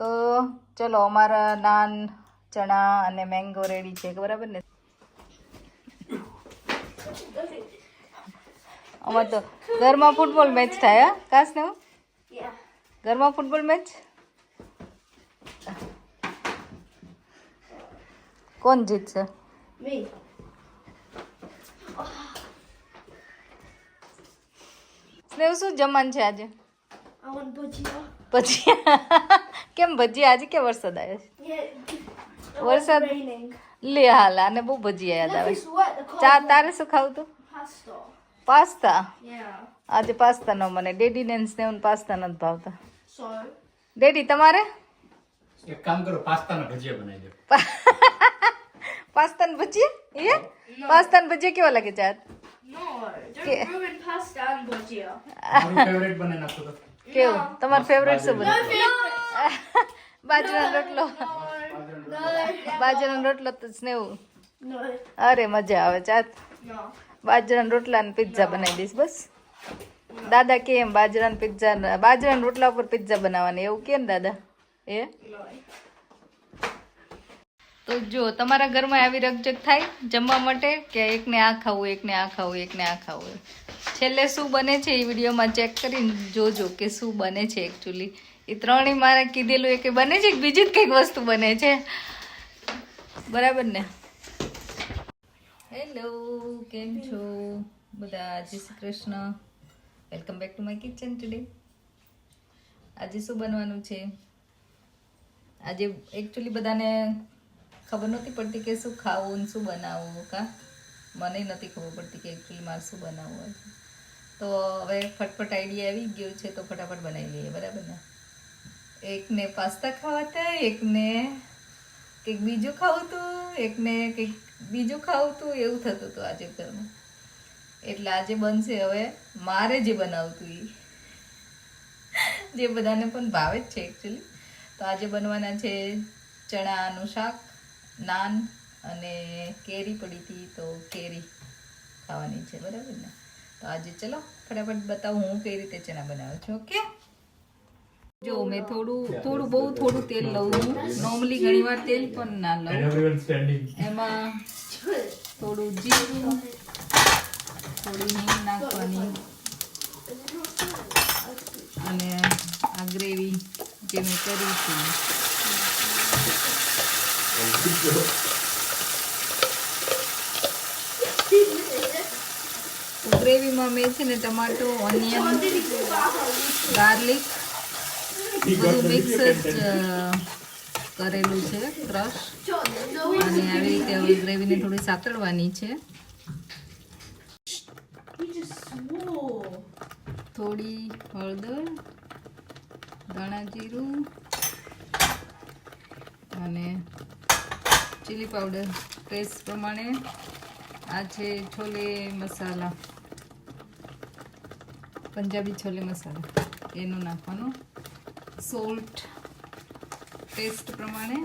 તો ચલો અમારા નાન ચણા અને મેંગો રેડી છે બરાબર ને. અમારે તો ઘરમાં ફૂટબોલ મેચ થાય કાશ ને ઘરમાં ફૂટબોલ મેચ. કોણ જીતશે? સ્નેહ શું જમવાનું છે આજે? ભજીયા. કેમ ભજીયા આજે? કે વરસાદ આવ્યો છે? વરસાદ લે હાલ આને બહુ ભજીયા યાદ આવે. ચા તારે શું ખાવું તું? પાસ્તા. આજે પાસ્તા ન મને ડેડી ને સ્નેહ પાસ્તા નથી ભાવતા. ડેડી તમારે? એક કામ કરો, પાસ્તાના ભજીયા બનાવી દો. પાસ્તાના ભજીયા? એ પાસ્તાના ભજીયા કેવા લાગે ચાર? મારું ફેવરેટ બનાવી નાખો તો. કેવું તમારું ફેવરેટ શું બને? બાજરાનો રોટલો. બાજરાનો રોટલો તો સ્નેહ. અરે મજા આવે ચાત. બાજરાના રોટલા ને પિઝા બનાવી દઈશ બસ. દાદા કે એમ બાજરાના પિઝા બાજરાના રોટલા ઉપર પિઝા બનાવવાની એવું કે ને દાદા? એ તો જો તમારા ઘરમાં આવી રકજક થાય જમવા માટે કે એકને આ ખાવું એકને આ ખાવું એકને આ ખાવું, છેલ્લે શું બને છે એ વિડીયોમાં ચેક કરીને જોજો કે શું બને છે એકચ્યુઅલી. એ ત્રણેય મારે કીધેલું એ કે બને છે કે બીજી જ કંઈક વસ્તુ બને છે બરાબર ને. હેલો, કેમ છો બધા? જય Shri Krishna. Welcome back to my kitchen today. આજે શું બનવાનું છે? આજે એકચ્યુઅલી બધાને ખબર નહોતી પડતી કે શું ખાવું ને શું બનાવવું. કા મને નથી ખબર પડતી કે એકચ્યુઅલી મારે શું બનાવવું હોય. તો હવે ફટફટ આઈડિયા આવી ગયો છે તો ફટાફટ બનાવી લઈએ બરાબર ને. એકને પાસ્તા ખાવા હતા, એકને કંઈક બીજું ખાવું હતું, એકને કંઈક બીજું ખાવું હતું, એવું થતું હતું આજે ઘરમાં. એટલે આજે બનશે હવે મારે જે બનાવતું એ, જે બધાને પણ ભાવે જ છે એકચ્યુઅલી. તો આજે બનવાના છે ચણાનું શાક, નાન અને કેરી પડી હતી તો કેરી ખાવાની છે બરાબર ને. તો આજે ચલો ફટાફટ બતાવું હું કઈ રીતે ચણા બનાવું છું. ઓકે, જો મેં થોડું બહુ થોડું તેલ લઉં છું. નોર્મલી ઘણી વાર તેલ પણ ના લઉં. એમાં થોડું જીરું, થોડી હિંગ નાખવાની અને આ ગ્રેવી જે મેં કરી છે ગ્રેવીમાં મેં છે ને ટમાટો, ઓનિયન, ગાર્લિક બધું મિક્સ જ કરેલું છે ક્રશ. અને આવી રીતે હવે ગ્રેવીને થોડી સાતળવાની છે. થોડી હળદર, ધાણા જીરું અને ચીલી પાવડર ટેસ્ટ પ્રમાણે. આ છે છોલે મસાલા, પંજાબી છોલે મસાલા, એનું નાખવાનું. સોલ્ટ ટેસ્ટ પ્રમાણે.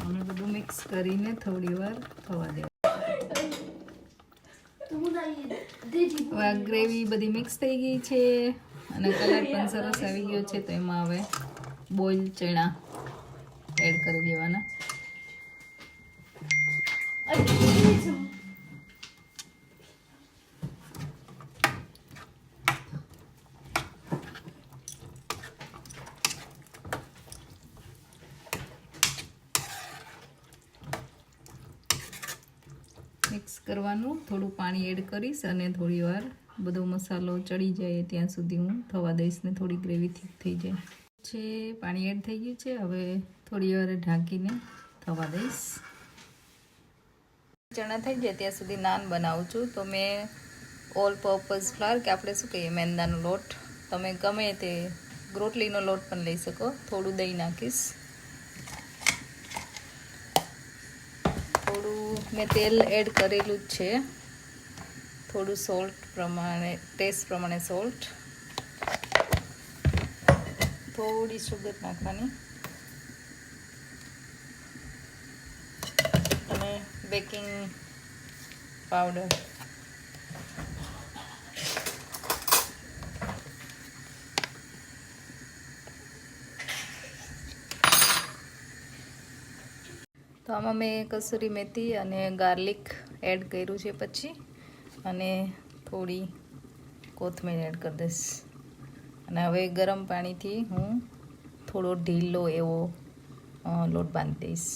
અમે બધું મિક્સ કરીને થોડી વાર થવા દેવા. ગ્રેવી બધી મિક્સ થઈ ગઈ છે અને કલર પણ સરસ આવી ગયો છે. તો એમાં હવે બોઇલ ચણા એડ કરી દેવાના. મિક્સ કરવાનું. થોડું પાણી એડ કરીશ અને થોડી વાર બધો મસાલો ચડી જાય ત્યાં સુધી હું થવા દઈશ ને થોડી ગ્રેવી થીક થઈ જાય છે. પાણી એડ થઈ ગયું છે. હવે થોડી વાર ઢાંકીને થવા દઈશ. ચણા થઈ જાય ત્યાં સુધી નાન બનાવું છું. તો મેં ઓલ પર્પઝ ફ્લાવર કે આપણે શું કહીએ મેંદાનો લોટ, તમે ગમે તે રોટલીનો લોટ પણ લઈ શકો. થોડું દહીં નાખીશ. મેં તેલ એડ કરેલું જ છે. થોડું સોલ્ટ પ્રમાણે ટેસ્ટ પ્રમાણે સોલ્ટ, થોડી સુગર નાખવાની અને બેકિંગ પાવડર. તો આમાં મેં કસૂરી મેથી અને ગાર્લિક એડ કર્યું છે પછી, અને થોડી કોથમીર એડ કરી દઈશ. અને હવે ગરમ પાણીથી હું થોડો ઢીલો એવો લોટ બાંધી દઈશ.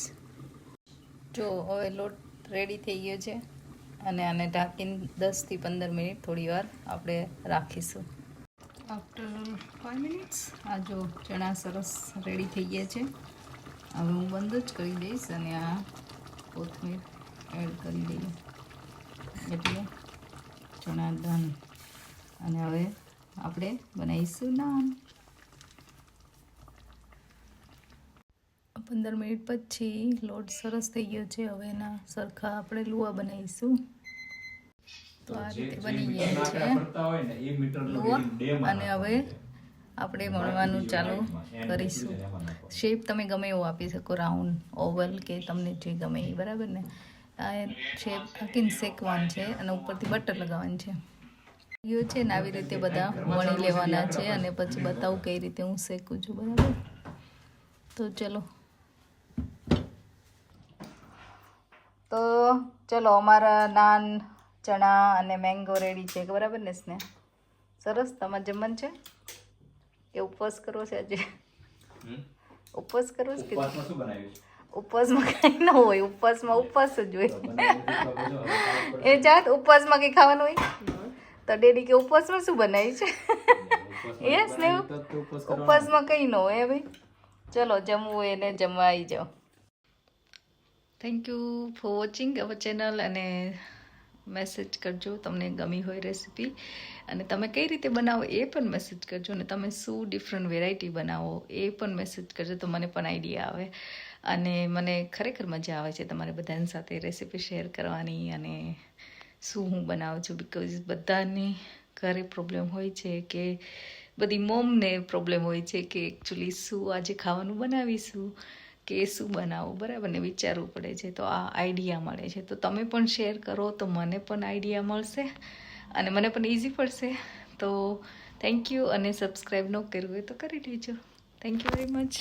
જો હવે લોટ રેડી થઈ ગયો છે, અને આને ઢાંકીને 10 થી 15 મિનિટ થોડી વાર આપણે રાખીશું. આફ્ટર 5 મિનિટ્સ આ જો ચણા સરસ રેડી થઈ ગયા છે. હવે હું બંધ જ કરી દઈશ અને આ કોથમીર એડ કરી દઈએ એટલે ચણા ડન. અને હવે આપણે બનાવીશું નાન. 15 મિનિટ પછી લોટ સરસ થઈ ગયો છે. હવે એના સરખા આપણે લુવા બનાવીશું. તો આ રીતે બની ગયા છે લુવા. અને હવે આપણે વણવાનું ચાલુ કરીશું. શેપ તમે ગમે એવો આપી શકો, રાઉન્ડ, ઓવલ કે તમને જે ગમે એ, બરાબર ને. આ શેપ આખીને શેકવાનું છે અને ઉપરથી બટર લગાવવાનું છે. યો છે ને આવી રીતે બધા વણી લેવાના છે, અને પછી બતાવું કઈ રીતે હું શેકું છું, બરાબર. તો ચલો અમારા નાન, ચણા અને મેંગો રેડી છે, બરાબર ને સ્નેહ? સરસ. તમારે જમવાનું છે કે ઉપવાસ કરવો છે આજે? ઉપવાસ કરવો છે કે ઉપવાસમાં કંઈ ન હોય, ઉપવાસમાં ઉપવાસ જ હોય. એ જાત ઉપવાસમાં કંઈ ખાવાનું હોય તો ડેડી કે ઉપવાસમાં શું બનાવ્યું છે? યસ ને, ઉપવાસમાં કંઈ ન હોય ભાઈ. ચલો જમવું હોય એને જમવા આવી જાઓ. Thank you for watching our channel. અને મેસેજ કરજો તમને ગમી હોય રેસીપી, અને તમે કઈ રીતે બનાવો એ પણ મેસેજ કરજો. અને તમે શું ડિફરન્ટ વેરાયટી બનાવો એ પણ મેસેજ કરજો, તો મને પણ આઈડિયા આવે. અને મને ખરેખર મજા આવે છે તમારે બધાની સાથે રેસીપી શેર કરવાની, અને શું હું બનાવું છું. બિકોઝ બધાની ઘરે પ્રોબ્લેમ હોય છે, કે બધી મોમને પ્રોબ્લેમ હોય છે કે એકચ્યુઅલી શું આજે ખાવાનું બનાવીશું કે શું બનાવવું, બરાબર ને, વિચારવું પડે છે. તો આ આઈડિયા મળે છે. તો તમે પણ શેર કરો તો મને પણ આઈડિયા મળશે અને મને પણ ઇઝી પડશે. તો થેન્ક યુ. અને સબસ્ક્રાઈબ ન કર્યું હોય તો કરી દેજો. Thank you very much.